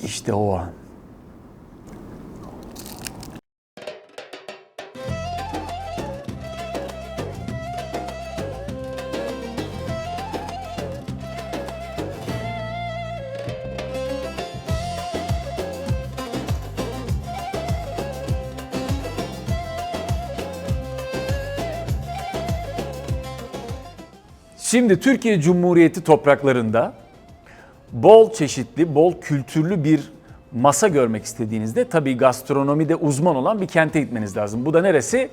İşte o an. Şimdi Türkiye Cumhuriyeti topraklarında bol çeşitli, bol kültürlü bir masa görmek istediğinizde tabii gastronomide uzman olan bir kente gitmeniz lazım. Bu da neresi?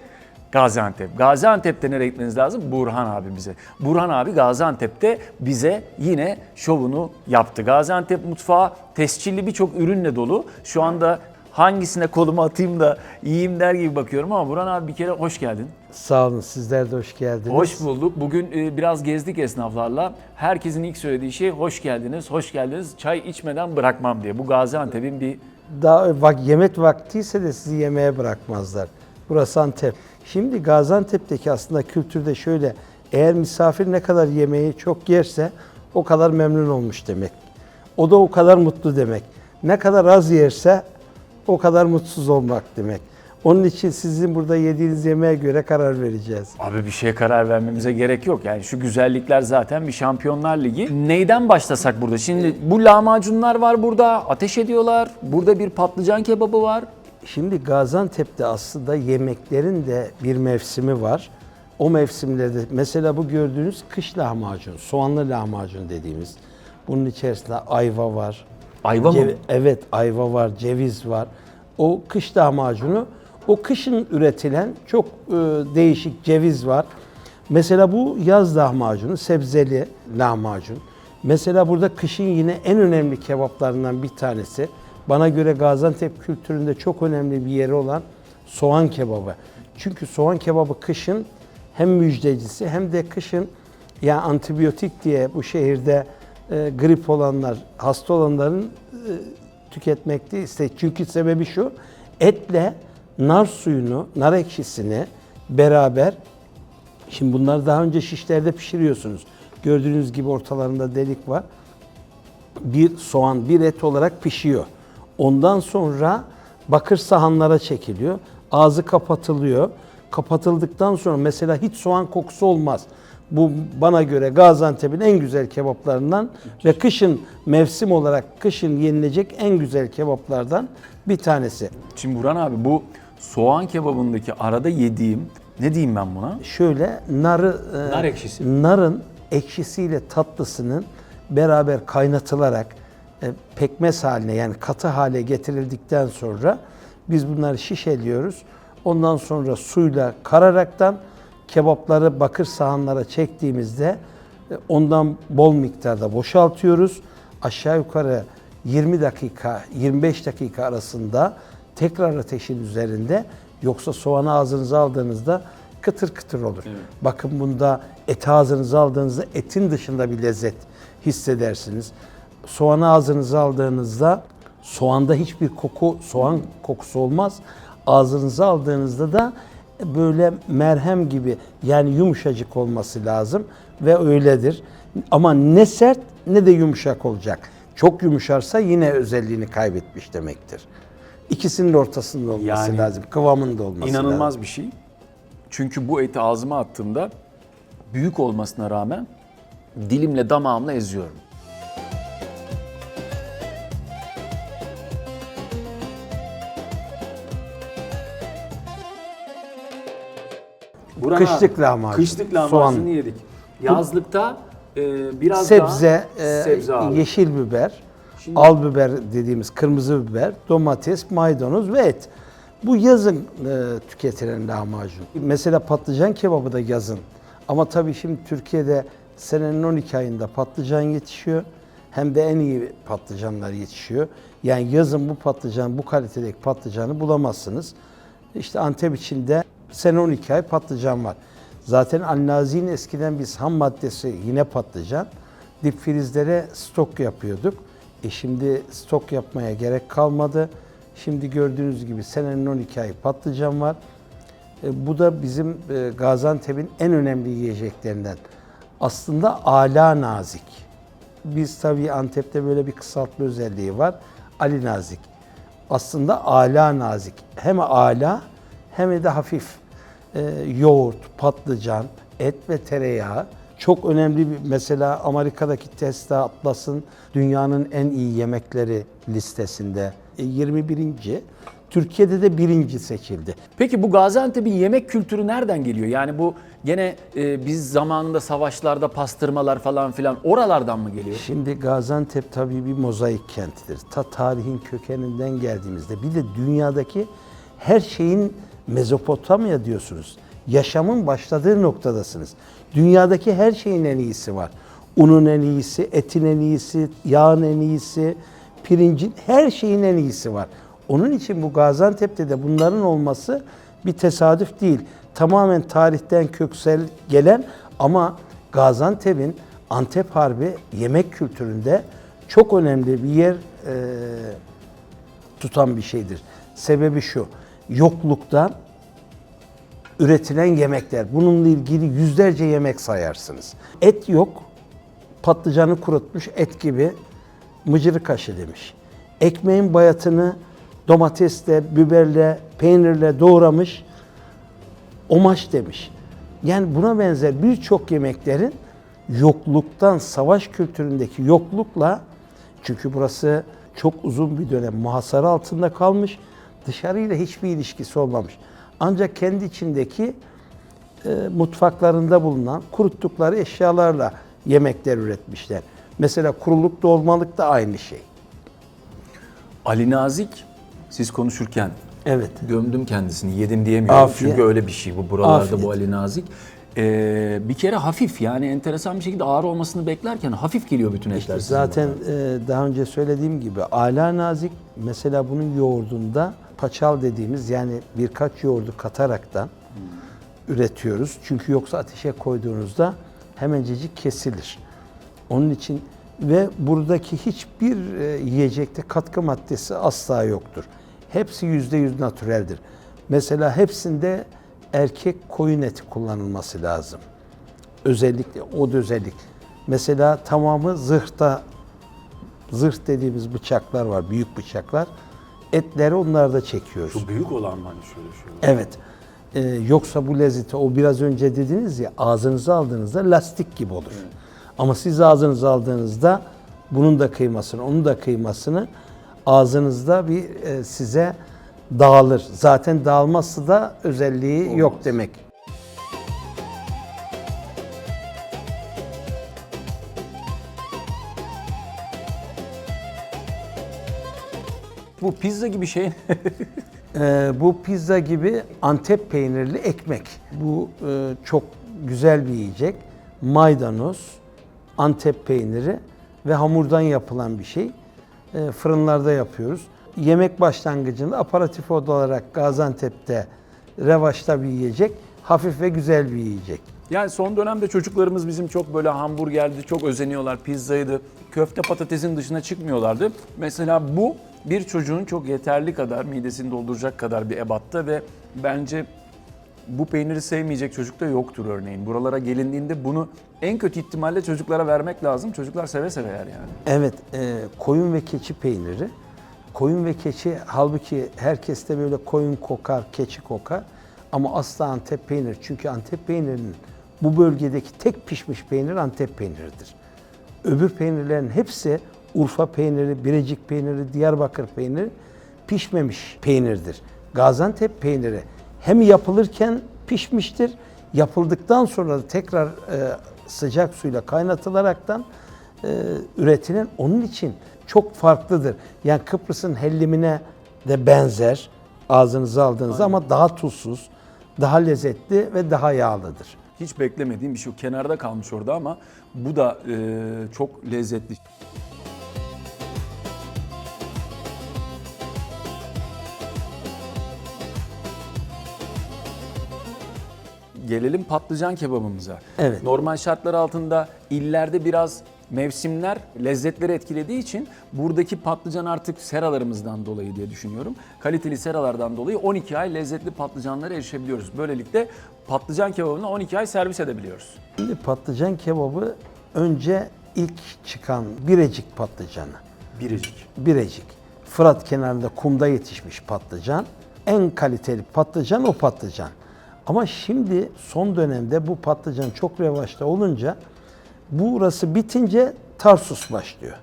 Gaziantep. Gaziantep'te nereye gitmeniz lazım? Burhan abimize. Burhan abi Gaziantep'te bize yine şovunu yaptı. Gaziantep mutfağı tescilli birçok ürünle dolu. Şu anda hangisine kolumu atayım da yiyeyim der gibi bakıyorum ama Burhan abi bir kere hoş geldin. Sağ olun, sizler de hoş geldiniz. Hoş bulduk. Bugün biraz gezdik esnaflarla. Herkesin ilk söylediği şey hoş geldiniz, hoş geldiniz. Çay içmeden bırakmam diye. Bu Gaziantep'in bir... Daha yemek vaktiyse de sizi yemeğe bırakmazlar. Burası Antep. Şimdi Gaziantep'teki aslında kültürde şöyle, eğer misafir ne kadar yemeği çok yerse o kadar memnun olmuş demek. O da o kadar mutlu demek. Ne kadar az yerse o kadar mutsuz olmak demek. Onun için sizin burada yediğiniz yemeğe göre karar vereceğiz. Abi bir şeye karar vermemize gerek yok. Yani şu güzellikler zaten bir Şampiyonlar Ligi. Neyden başlasak burada? Şimdi bu lahmacunlar var burada, ateş ediyorlar. Burada bir patlıcan kebabı var. Şimdi Gaziantep'te aslında yemeklerin de bir mevsimi var. O mevsimlerde mesela bu gördüğünüz kış lahmacun, soğanlı lahmacun dediğimiz. Bunun içerisinde ayva var. Ayva mı? Evet, ayva var, ceviz var. O kış lahmacunu, o kışın üretilen çok değişik ceviz var. Mesela bu yaz lahmacunu, sebzeli lahmacun. Mesela burada kışın yine en önemli kebaplarından bir tanesi. Bana göre Gaziantep kültüründe çok önemli bir yeri olan soğan kebabı. Çünkü soğan kebabı kışın hem müjdecisi hem de kışın yani antibiyotik diye bu şehirde grip olanlar, hasta olanların tüketmekte istedik. Çünkü sebebi şu, etle nar suyunu, nar ekşisini beraber, şimdi bunları daha önce şişlerde pişiriyorsunuz. Gördüğünüz gibi ortalarında delik var. Bir soğan, bir et olarak pişiyor. Ondan sonra bakır sahanlara çekiliyor. Ağzı kapatılıyor. Kapatıldıktan sonra mesela hiç soğan kokusu olmaz. Bu bana göre Gaziantep'in en güzel kebaplarından ve kışın mevsim olarak kışın yenilecek en güzel kebaplardan bir tanesi. Şimdi Burhan abi bu soğan kebabındaki arada yediğim, ne diyeyim ben buna? Şöyle Nar ekşisi. narın ekşisiyle tatlısının beraber kaynatılarak pekmez haline yani katı hale getirildikten sonra biz bunları şişeliyoruz. Ondan sonra suyla kararaktan kebapları bakır sahanlara çektiğimizde ondan bol miktarda boşaltıyoruz. Aşağı yukarı 20 dakika, 25 dakika arasında tekrar ateşin üzerinde, yoksa soğanı ağzınıza aldığınızda kıtır kıtır olur. Evet. Bakın bunda eti ağzınıza aldığınızda etin dışında bir lezzet hissedersiniz. Soğanı ağzınıza aldığınızda soğanda hiçbir koku, soğan kokusu olmaz. Ağzınıza aldığınızda da böyle merhem gibi yani yumuşacık olması lazım ve öyledir. Ama ne sert ne de yumuşak olacak. Çok yumuşarsa yine özelliğini kaybetmiş demektir. İkisinin ortasında olması lazım, kıvamında olması lazım. İnanılmaz bir şey. Çünkü bu eti ağzıma attığımda büyük olmasına rağmen dilimle damağımla eziyorum. Burhan Kışlık abi, lahmacun. Kışlık lahmacunu Soğan. yedik. Yazlıkta biraz sebze, daha sebze ağırlığı. yeşil biber, Şimdi- al biber dediğimiz kırmızı biber, domates, maydanoz ve et. Bu yazın tüketilen lahmacun. Mesela patlıcan kebabı da yazın. Ama tabii şimdi Türkiye'de senenin 12 ayında patlıcan yetişiyor. Hem de en iyi patlıcanlar yetişiyor. Yani yazın bu patlıcan, bu kalitedeki patlıcanı bulamazsınız. İşte Antep içinde sene 12 ay patlıcan var. Zaten Al-Nazi'nin eskiden biz ham maddesi yine patlıcan. Dip frizlere stok yapıyorduk. Şimdi stok yapmaya gerek kalmadı. Şimdi gördüğünüz gibi senenin 12 ayı patlıcan var. Bu da bizim Gaziantep'in en önemli yiyeceklerinden. Aslında ala nazik. Biz tabii Antep'te böyle bir kısaltma özelliği var. Ali Nazik. Aslında ala nazik. Hem ala hem de hafif. Yoğurt, patlıcan, et ve tereyağı. Çok önemli bir, mesela Amerika'daki Tesla Atlas'ın dünyanın en iyi yemekleri listesinde 21. Türkiye'de de 1. seçildi. Peki bu Gaziantep'in yemek kültürü nereden geliyor? Yani bu gene biz zamanında savaşlarda pastırmalar falan filan oralardan mı geliyor? Şimdi Gaziantep tabii bir mozaik kentidir. Ta tarihin kökeninden geldiğimizde bir de dünyadaki her şeyin Mezopotamya diyorsunuz. Yaşamın başladığı noktadasınız. Dünyadaki her şeyin en iyisi var. Unun en iyisi, etin en iyisi, yağın en iyisi, pirincin, her şeyin en iyisi var. Onun için bu Gaziantep'te de bunların olması bir tesadüf değil. Tamamen tarihten köksel gelen ama Gaziantep'in Antep Harbi yemek kültüründe çok önemli bir yer tutan bir şeydir. Sebebi şu, yokluktan üretilen yemekler. Bununla ilgili yüzlerce yemek sayarsınız. Et yok, patlıcanı kurutmuş et gibi mıcırık aşı demiş. Ekmeğin bayatını domatesle, biberle, peynirle doğramış, omaç demiş. Yani buna benzer birçok yemeklerin yokluktan, savaş kültüründeki yoklukla, çünkü burası çok uzun bir dönem muhasara altında kalmış, dışarıyla hiçbir ilişkisi olmamış. Ancak kendi içindeki mutfaklarında bulunan kuruttukları eşyalarla yemekler üretmişler. Mesela kuruluk dolmalık da aynı şey. Ali Nazik, siz konuşurken Evet. gömdüm kendisini, yedim diyemiyorum. Afiyet. Çünkü öyle bir şey bu buralarda Afiyet. bu Ali Nazik. Bir kere hafif, yani enteresan bir şekilde ağır olmasını beklerken hafif geliyor bütün etler. sizin Zaten burada. daha önce söylediğim gibi ala nazik, mesela bunun yoğurdunda paçal dediğimiz, yani birkaç yoğurdu kataraktan üretiyoruz. Çünkü yoksa ateşe koyduğunuzda hemencecik kesilir. Onun için ve buradaki hiçbir yiyecekte katkı maddesi asla yoktur. Hepsi %100 natüreldir. Mesela hepsinde erkek koyun eti kullanılması lazım. Özellikle o da özellik. Mesela tamamı zırhta, zırh dediğimiz bıçaklar var, büyük bıçaklar. Etleri onlarda çekiyoruz. Şu büyük olan mı hani şöyle? Evet. Yoksa bu lezzeti, o biraz önce dediniz ya, ağzınıza aldığınızda lastik gibi olur. Evet. Ama siz ağzınıza aldığınızda bunun da kıymasını, onun da kıymasını ağzınızda bir size dağılır. Zaten dağılması da özelliği olmaz. Yok demek. Bu pizza gibi şey. Bu pizza gibi Antep peynirli ekmek. Bu çok güzel bir yiyecek. Maydanoz, Antep peyniri ve hamurdan yapılan bir şey. Fırınlarda yapıyoruz. Yemek başlangıcında aperatif olarak Gaziantep'te revaçta bir yiyecek. Hafif ve güzel bir yiyecek. Yani son dönemde çocuklarımız bizim çok böyle hamburgerdi, çok özeniyorlar, pizzaydı, köfte patatesin dışına çıkmıyorlardı. Mesela bu bir çocuğun çok yeterli kadar, midesini dolduracak kadar bir ebatta ve bence bu peyniri sevmeyecek çocuk da yoktur örneğin. Buralara gelindiğinde bunu en kötü ihtimalle çocuklara vermek lazım. Çocuklar seve seve yer yani. Evet, koyun ve keçi peyniri. Koyun ve keçi, halbuki herkeste böyle koyun kokar, keçi kokar. Ama asla Antep peyniri. Çünkü Antep peynirinin bu bölgedeki tek pişmiş peynir Antep peyniridir. Öbür peynirlerin hepsi Urfa peyniri, Birecik peyniri, Diyarbakır peyniri pişmemiş peynirdir. Gaziantep peyniri hem yapılırken pişmiştir, yapıldıktan sonra da tekrar sıcak suyla kaynatılaraktan üretilen, onun için çok farklıdır. Yani Kıbrıs'ın hellimine de benzer ağzınıza aldığınızda ama daha tuzsuz, daha lezzetli ve daha yağlıdır. Hiç beklemediğim bir şey. Kenarda kalmış orada ama bu da çok lezzetli. Gelelim patlıcan kebabımıza. Evet. Normal şartlar altında illerde biraz mevsimler lezzetleri etkilediği için buradaki patlıcan artık seralarımızdan dolayı diye düşünüyorum. Kaliteli seralardan dolayı 12 ay lezzetli patlıcanlara erişebiliyoruz. Böylelikle patlıcan kebabını 12 ay servis edebiliyoruz. Şimdi patlıcan kebabı önce ilk çıkan Birecik patlıcanı. Biricik. Birecik. Fırat kenarında kumda yetişmiş patlıcan. En kaliteli patlıcan o patlıcan. Ama şimdi son dönemde bu patlıcan çok revaçta olunca burası bitince Tarsus başlıyor.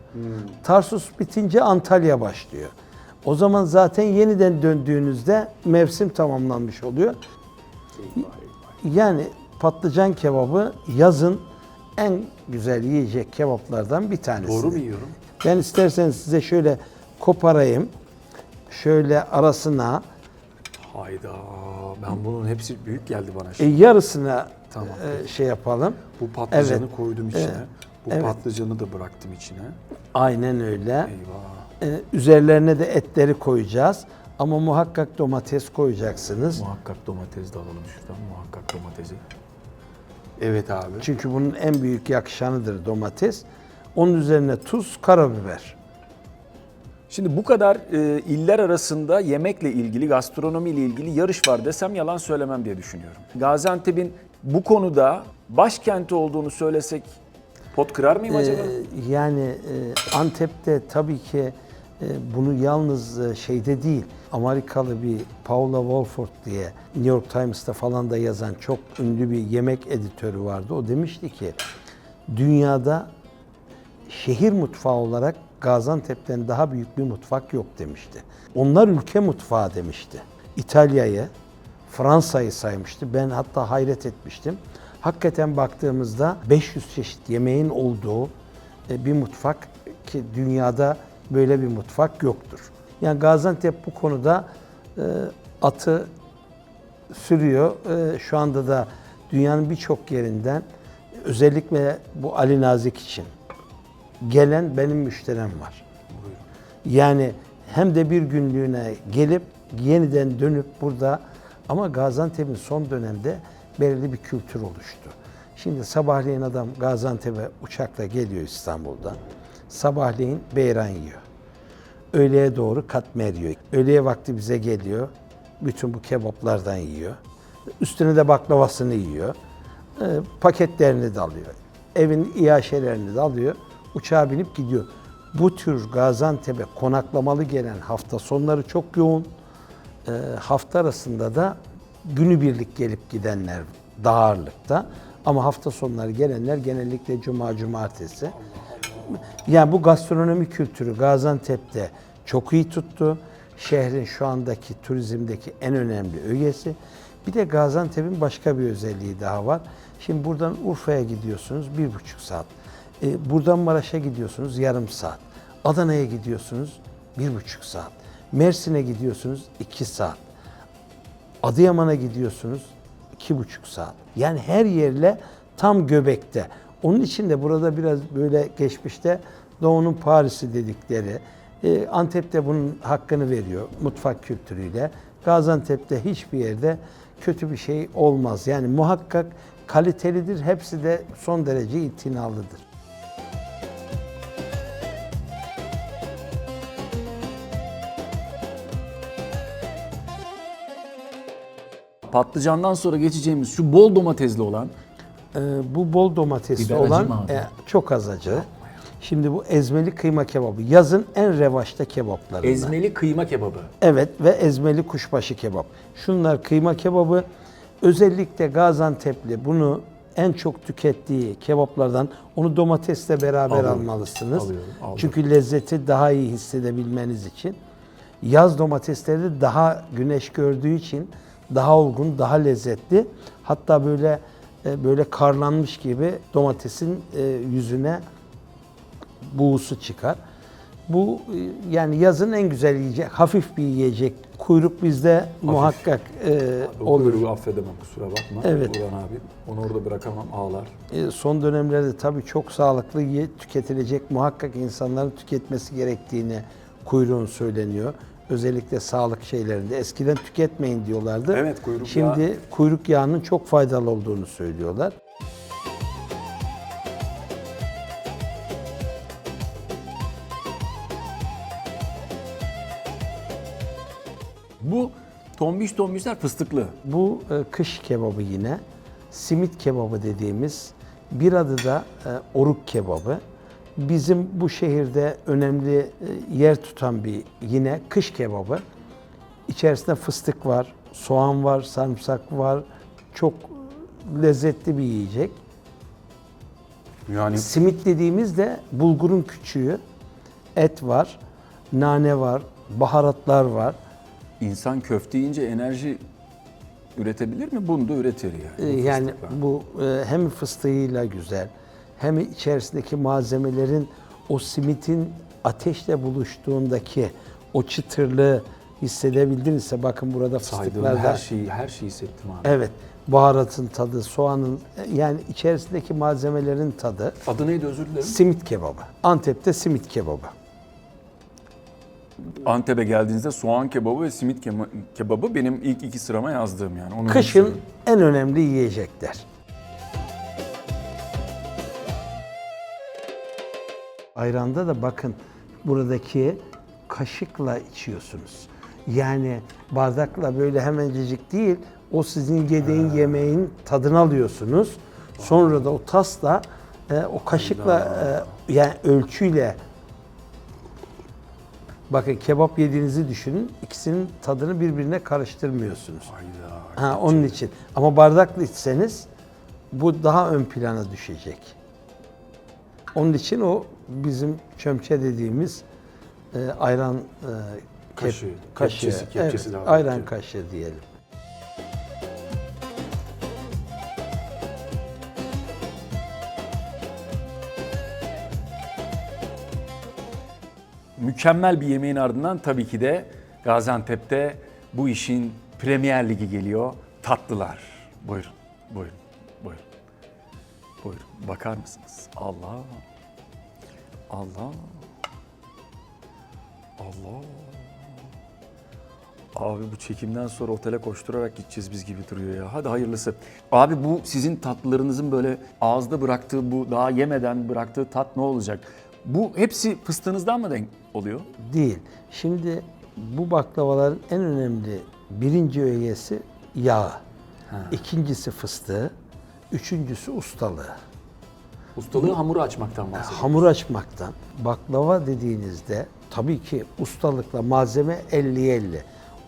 Tarsus bitince Antalya başlıyor. O zaman zaten yeniden döndüğünüzde mevsim tamamlanmış oluyor. Yani patlıcan kebabı yazın en güzel yiyecek kebaplardan bir tanesi. Doğru mu yiyorum? Ben isterseniz size şöyle koparayım. Şöyle arasına Hayda. Ben bunun hepsi büyük geldi bana şimdi. yarısına Tamam. şey yapalım. Bu patlıcanı Evet. koydum içine. Bu Evet. patlıcanı da bıraktım içine. Aynen öyle. Eyvah. Üzerlerine de etleri koyacağız. Ama muhakkak domates koyacaksınız. Muhakkak domates de alalım şuradan. Muhakkak domatesi. Evet abi. Çünkü bunun en büyük yakışanıdır domates. Onun üzerine tuz, karabiber. Şimdi bu kadar iller arasında yemekle ilgili, gastronomiyle ilgili yarış var desem yalan söylemem diye düşünüyorum. Gaziantep'in bu konuda başkenti olduğunu söylesek pot kırar mıyım acaba? Yani Antep'te tabii ki bunu yalnız şeyde değil, Amerikalı bir Paula Wolford diye New York Times'ta falan da yazan çok ünlü bir yemek editörü vardı. O demişti ki dünyada şehir mutfağı olarak Gaziantep'ten daha büyük bir mutfak yok demişti. Onlar ülke mutfağı demişti. İtalya'yı, Fransa'yı saymıştı. Ben hatta hayret etmiştim. Hakikaten baktığımızda 500 çeşit yemeğin olduğu bir mutfak ki dünyada böyle bir mutfak yoktur. Yani Gaziantep bu konuda atı sürüyor. Şu anda da dünyanın birçok yerinden özellikle bu Ali Nazik için gelen benim müşterim var. Yani hem de bir günlüğüne gelip yeniden dönüp burada ama Gaziantep'in son dönemde belirli bir kültür oluştu. Şimdi sabahleyin adam Gaziantep'e uçakla geliyor İstanbul'dan. Sabahleyin beyran yiyor. Öğleye doğru katmer yiyor. Öğleye vakti bize geliyor. Bütün bu kebaplardan yiyor. Üstüne de baklavasını yiyor. Paketlerini de alıyor. Evin iaşelerini de alıyor. Uçağa binip gidiyor. Bu tür Gaziantep'e konaklamalı gelen hafta sonları çok yoğun. Hafta arasında da günübirlik gelip gidenler daha ağırlıkta. Ama hafta sonları gelenler genellikle cuma, cumartesi. Yani bu gastronomi kültürü Gaziantep'te çok iyi tuttu. Şehrin şu andaki turizmdeki en önemli ögesi. Bir de Gaziantep'in başka bir özelliği daha var. Şimdi buradan Urfa'ya gidiyorsunuz 1,5 saat. Buradan Maraş'a gidiyorsunuz yarım saat. Adana'ya gidiyorsunuz 1,5 saat. Mersin'e gidiyorsunuz 2 saat. Adıyaman'a gidiyorsunuz 2,5 saat. Yani her yerle tam göbekte. Onun için de burada biraz böyle geçmişte Doğu'nun Paris'i dedikleri, Antep'te bunun hakkını veriyor mutfak kültürüyle. Gaziantep'te hiçbir yerde kötü bir şey olmaz. Yani muhakkak kalitelidir. Hepsi de son derece itinalıdır. Patlıcandan sonra geçeceğimiz şu bol domatesli olan Bu bol domatesli Biber acı olan mı abi? çok az acı. Şimdi bu ezmeli kıyma kebabı yazın en revaçta kebaplarından. ezmeli kıyma kebabı. Evet ve ezmeli kuşbaşı kebap. Şunlar kıyma kebabı. Özellikle Gaziantep'li bunu en çok tükettiği kebaplardan onu domatesle beraber Alıyorum. almalısınız. Alıyorum, aldım. Çünkü lezzeti daha iyi hissedebilmeniz için. Yaz domatesleri de daha güneş gördüğü için daha olgun, daha lezzetli. Hatta böyle karlanmış gibi domatesin yüzüne buğusu çıkar. Bu yani yazın en güzel yiyecek, hafif bir yiyecek. Kuyruk bizde muhakkak O olur. kuyruğu affedemem kusura bakma. Evet. Burhan abi. Onu orada bırakamam ağlar. Son dönemlerde tabii çok sağlıklı tüketilecek muhakkak insanların tüketmesi gerektiğini kuyruğun söyleniyor. Özellikle sağlık şeylerinde. Eskiden tüketmeyin diyorlardı. Evet, kuyruk Şimdi yağı. kuyruk yağının çok faydalı olduğunu söylüyorlar. Bu tombişler fıstıklı. Bu kış kebabı yine. Simit kebabı dediğimiz bir adı da oruk kebabı. Bizim bu şehirde önemli yer tutan bir yine kış kebabı. İçerisinde fıstık var, soğan var, sarımsak var. Çok lezzetli bir yiyecek. Yani Simit dediğimiz de bulgurun küçüğü. Et var, nane var, baharatlar var. insan köfte yiyince enerji üretebilir mi? Bunu da üretir yani. Bu Yani fıstıkla. bu hem fıstığıyla güzel, hem içerisindeki malzemelerin o simitin ateşle buluştuğundaki o çıtırlığı hissedebildinizse, bakın burada Saydığım fıstıklarda her şeyi hissettim abi. evet, baharatın tadı, soğanın, yani içerisindeki malzemelerin tadı. Adı neydi, özür dilerim? Simit kebabı. Antep'te simit kebabı. Antep'e geldiğinizde soğan kebabı ve simit kebabı benim ilk 2 sırama yazdığım yani. Onu Kışın söyleyeyim. en önemli yiyecekler. Ayranda da bakın, buradaki kaşıkla içiyorsunuz. Yani bardakla böyle hemencecik değil, o sizin yediğin yemeğin tadını alıyorsunuz. Sonra da o tasla, o kaşıkla, yani ölçüyle, bakın kebap yediğinizi düşünün, ikisinin tadını birbirine karıştırmıyorsunuz. Hayda. Ha, onun için. Ama bardakla içseniz bu daha ön plana düşecek. Onun için o bizim çömçe dediğimiz ayran Kaşığı, kaşığı. kepçesi Evet, daha ayran doğru. kaşığı diyelim. Mükemmel bir yemeğin ardından tabii ki de Gaziantep'te bu işin Premier Ligi geliyor. Tatlılar. Buyurun, buyurun, buyurun. Buyurun. Bakar mısınız? Allah. Allah. Allah. Abi bu çekimden sonra otele koşturarak gideceğiz biz gibi duruyor ya. Hadi hayırlısı. Abi bu sizin tatlılarınızın böyle ağızda bıraktığı, bu daha yemeden bıraktığı tat ne olacak? Bu hepsi fıstığınızdan mı denk oluyor? Değil. Şimdi bu baklavaların en önemli birinci öğesi yağı. İkincisi fıstığı. Üçüncüsü ustalığı. Ustalığı hamuru açmaktan bahsediyor. Hamur açmaktan. Baklava dediğinizde tabii ki ustalıkla malzeme 50-50.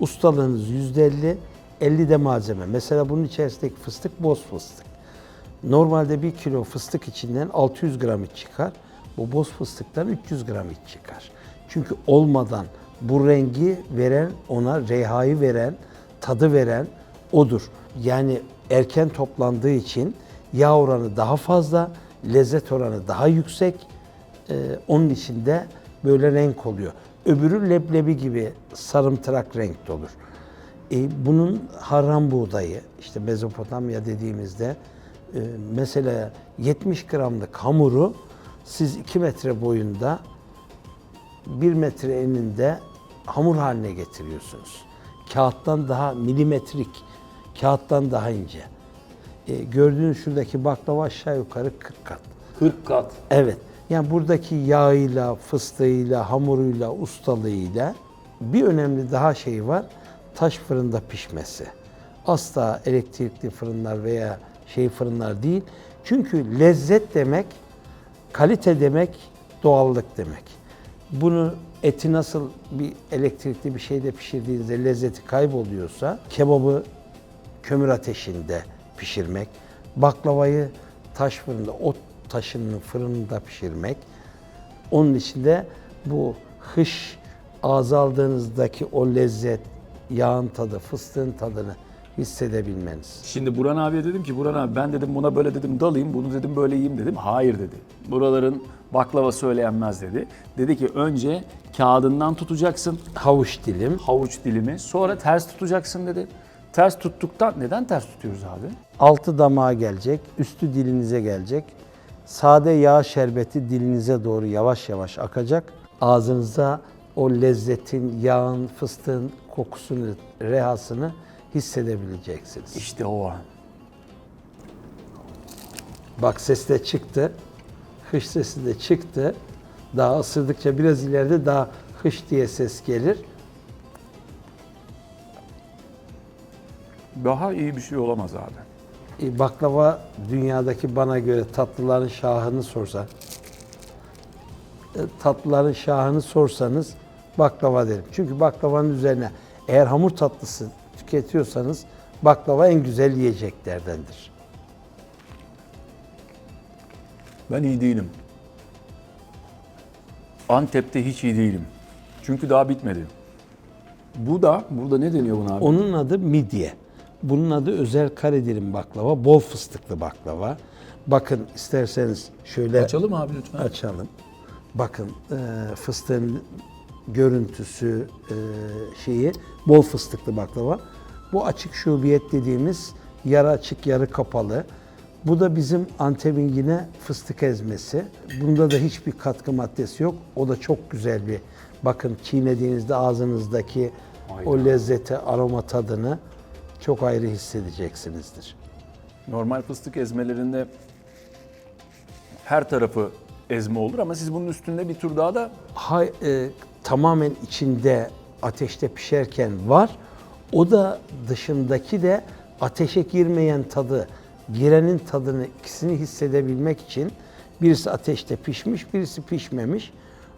Ustalığınız %50, 50 de malzeme. Mesela bunun içerisindeki fıstık boz fıstık. Normalde 1 kilo fıstık içinden 600 gram iç çıkar. Bu boz fıstıktan 300 gram iç çıkar. Çünkü olmadan bu rengi veren, ona reyhayı veren, tadı veren odur. Yani erken toplandığı için yağ oranı daha fazla, lezzet oranı daha yüksek. Onun için de böyle renk oluyor. Öbürü leblebi gibi sarımtırak renkte olur. Bunun harran buğdayı, işte Mezopotamya dediğimizde mesela 70 gramlık hamuru siz 2 metre boyunda 1 metre eninde hamur haline getiriyorsunuz. Kağıttan daha milimetrik, kağıttan daha ince. Gördüğünüz şuradaki baklava aşağı yukarı 40 kat. 40 kat. Evet. Yani buradaki yağıyla, fıstığıyla, hamuruyla, ustalığıyla bir önemli daha şey var. Taş fırında pişmesi. Asla elektrikli fırınlar veya fırınlar değil. Çünkü lezzet demek, kalite demek, doğallık demek. Bunu eti nasıl bir elektrikli bir şeyde pişirdiğinizde lezzeti kayboluyorsa, kebabı kömür ateşinde pişirmek, baklavayı taş fırında, ot taşının fırınında pişirmek. Onun içinde bu hış ağza aldığınızdaki o lezzet, yağın tadı, fıstığın tadını hissedebilmeniz. Şimdi Burhan abiye dedim ki, Burhan abi ben dedim buna böyle dedim dalayım, bunu dedim böyle yiyeyim dedim. Hayır dedi. Buraların baklavası öyle yenmez dedi. Dedi ki önce kağıdından tutacaksın Havuç dilim. havuç dilimi, sonra ters tutacaksın dedi. Ters tuttuktan, neden ters tutuyoruz abi? Altı damağa gelecek, üstü dilinize gelecek. Sade yağ şerbeti dilinize doğru yavaş yavaş akacak. Ağzınıza o lezzetin, yağın, fıstığın kokusunu, rehasını hissedebileceksiniz. İşte o an. Bak ses de çıktı. Hış sesi de çıktı. Daha ısırdıkça biraz ileride daha hış diye ses gelir. Daha iyi bir şey olamaz abi. Baklava dünyadaki bana göre tatlıların şahını sorsa, tatlıların şahını sorsanız baklava derim. Çünkü baklavanın üzerine eğer hamur tatlısı tüketiyorsanız baklava en güzel yiyeceklerdendir. Ben iyi değilim. Antep'te hiç iyi değilim. Çünkü daha bitmedi. Burada ne deniyor buna abi? Onun adı midye. Bunun adı özel Karadilim baklava, bol fıstıklı baklava. Bakın isterseniz şöyle Açalım abi lütfen. açalım. Bakın fıstığın görüntüsü şeyi bol fıstıklı baklava. Bu açık şubiyet dediğimiz yarı açık yarı kapalı. Bu da bizim Antep'in yine fıstık ezmesi. Bunda da hiçbir katkı maddesi yok. O da çok güzel bir, bakın çiğnediğinizde ağzınızdaki o lezzeti, aroma tadını çok ayrı hissedeceksinizdir. Normal fıstık ezmelerinde her tarafı ezme olur ama siz bunun üstünde bir tur daha da Tamamen içinde ateşte pişerken var. O da dışındaki de ateşe girmeyen tadı, girenin tadını ikisini hissedebilmek için birisi ateşte pişmiş, birisi pişmemiş.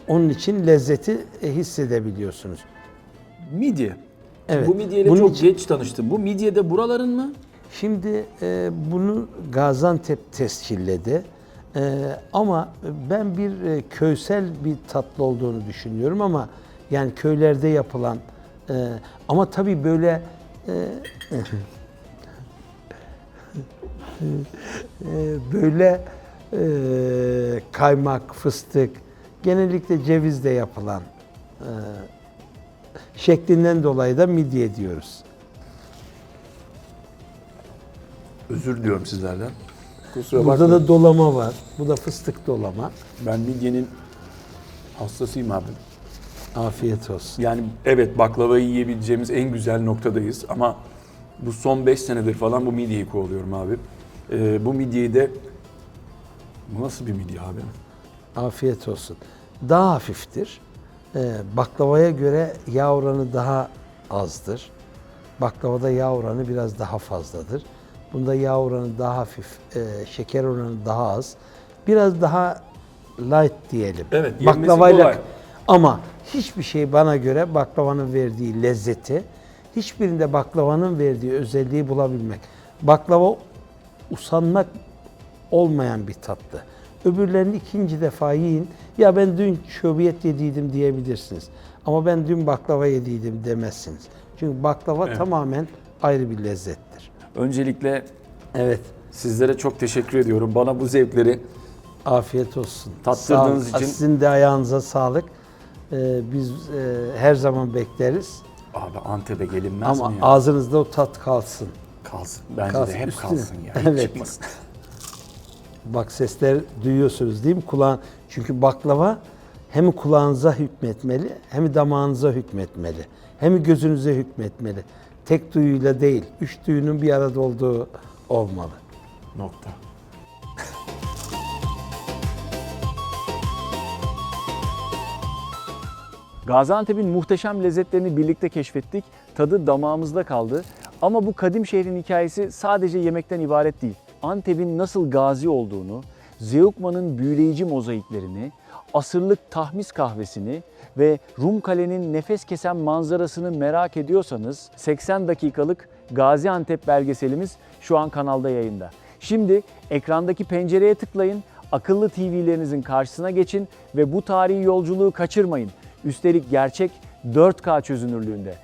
Onun için lezzeti hissedebiliyorsunuz. midye. Evet. Bu midyeyle Bunun çok için- geç tanıştım. Bu midye de buraların mı? Şimdi bunu Gaziantep tescilledi. Ama ben bir köysel bir tatlı olduğunu düşünüyorum ama yani köylerde yapılan ama tabii böyle böyle kaymak, fıstık, genellikle cevizle yapılan şeklinden dolayı da midye diyoruz. Özür diliyorum sizlerden. Kusura Burada bakmayın. da dolama var. Bu da fıstık dolama. Ben midyenin hastasıyım abi. Afiyet olsun. Yani evet baklavayı yiyebileceğimiz en güzel noktadayız ama bu son 5 senedir falan bu midyeyi kovalıyorum abi. Bu midyeyi de... Bu nasıl bir midye abi? Afiyet olsun. Daha hafiftir. Baklavaya göre yağ oranı daha azdır. Baklavada yağ oranı biraz daha fazladır. Bunda yağ oranı daha hafif, şeker oranı daha az. Biraz daha light diyelim. Evet, yenmesi Baklavayla kolay. ama hiçbir şey bana göre baklavanın verdiği lezzeti, hiçbirinde baklavanın verdiği özelliği bulabilmek. Baklava usanmak olmayan bir tatlı. Öbürlerini ikinci defa yiyin. Ya ben dün şöbiyet yediydim diyebilirsiniz. Ama ben dün baklava yediydim demezsiniz. Çünkü baklava Evet. tamamen ayrı bir lezzettir. Öncelikle Evet. sizlere çok teşekkür ediyorum. Bana bu zevkleri Afiyet olsun. Tattırdığınız Sağ- için- Sizin de ayağınıza sağlık. Biz her zaman bekleriz. abi Antep'e gelinmez Ama mi ya? ağzınızda o tat kalsın. Kalsın. Bence Kalsın, de hep üstüne. kalsın ya. Hiç Evet. çıkmasın. Bak sesler duyuyorsunuz değil mi? Çünkü baklava hem kulağınıza hükmetmeli, hem damağınıza hükmetmeli, hem gözünüze hükmetmeli. Tek duyuyla değil, 3 duyunun bir arada olduğu olmalı. Nokta. Gaziantep'in muhteşem lezzetlerini birlikte keşfettik. Tadı damağımızda kaldı. Ama bu kadim şehrin hikayesi sadece yemekten ibaret değil. Antep'in nasıl gazi olduğunu, Zeugma'nın büyüleyici mozaiklerini, asırlık Tahmis kahvesini ve Rumkale'nin nefes kesen manzarasını merak ediyorsanız 80 dakikalık Gaziantep belgeselimiz şu an kanalda yayında. Şimdi ekrandaki pencereye tıklayın, akıllı TV'lerinizin karşısına geçin ve bu tarihi yolculuğu kaçırmayın. Üstelik gerçek 4K çözünürlüğünde.